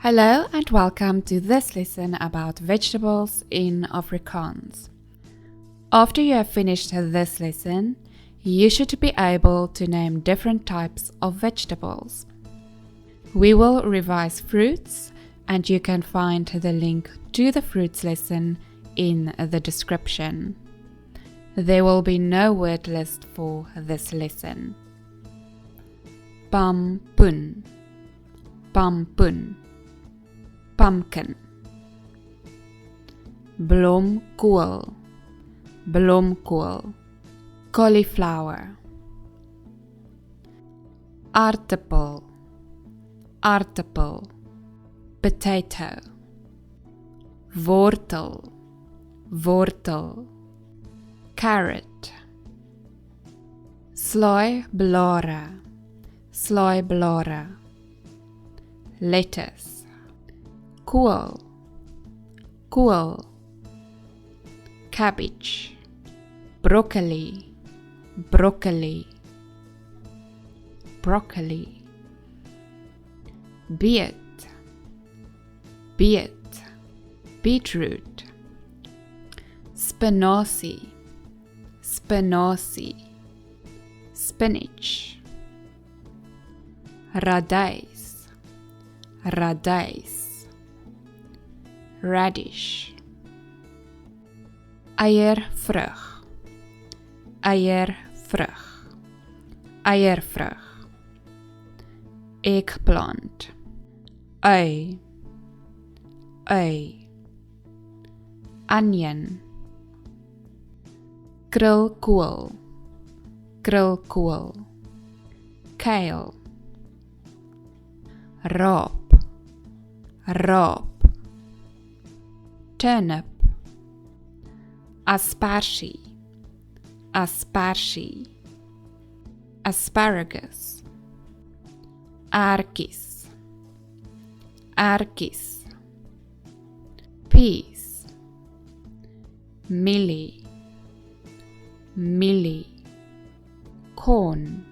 Hello and welcome to this lesson about vegetables in Afrikaans. After you have finished this lesson, you should be able to name different types of vegetables. We will revise fruits, and you can find the link to the fruits lesson in the description. There will be no word list for this lesson. Pampoen, pampoen, pumpkin. Blomkool, blomkool, cauliflower. Aardappel, aardappel, potato. Wortel, wortel, carrot. Slaaiblare, slaaiblare, lettuce. Kool, kool, cabbage. Broccoli, broccoli, broccoli. Beet, beet, beetroot. Spinazie, spinazie, spinach. Radijs, radijs, radish. Eiervrug, eiervrug, eiervrug. Eggplant, ui, ui. Onion. Krulkool, krulkool. Kale. Raap, raap. Turnip. Aspergie, aspergie. Asparagus. Aartjies, aartjies. Peas. Mielie, mielie. Corn.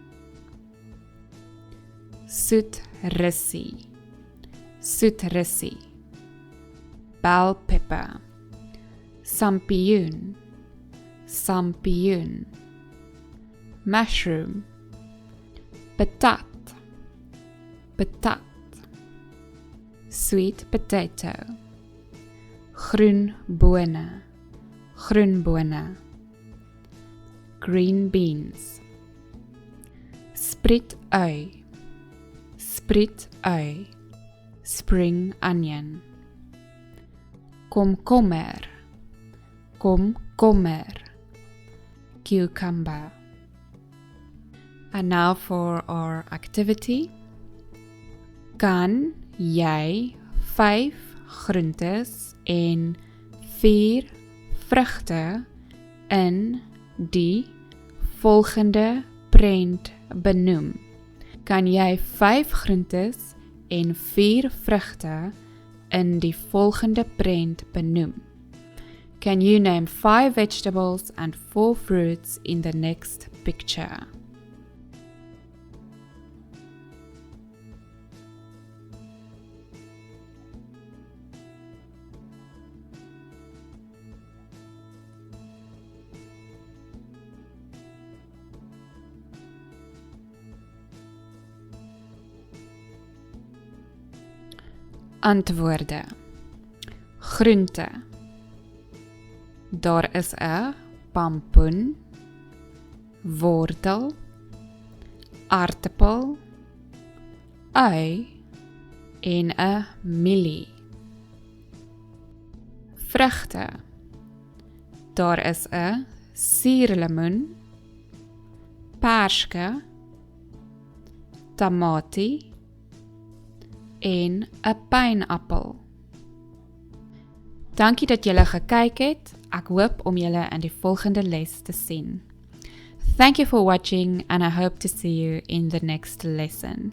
Soetrussie, soetrussie. Bell pepper. Sampioen, sampioen. Mushroom. Patat, patat. Sweet potato. Groenbone, groenbone. Green beans. Sprietui, sprietui. Spring onion. Komkommer, komkommer. Cucumber. And now for our activity. Kan jy 5 groentes en 4 vrugte in die volgende prent benoem? Kan jy 5 groentes en 4 vrugte in die volgende prent benoem? Can you name 5 vegetables and 4 fruits in the next picture? Antwoorde. Groente. Daar is 'n pampoen, wortel, aardappel, ui en 'n mielie. Vrugte. Daar is 'n suurlemoen, perske, tamatie en 'n pynappel. Dankie dat julle gekyk het. Ek hoop om julle in die volgende les te sien. Thank you for watching and I hope to see you in the next lesson.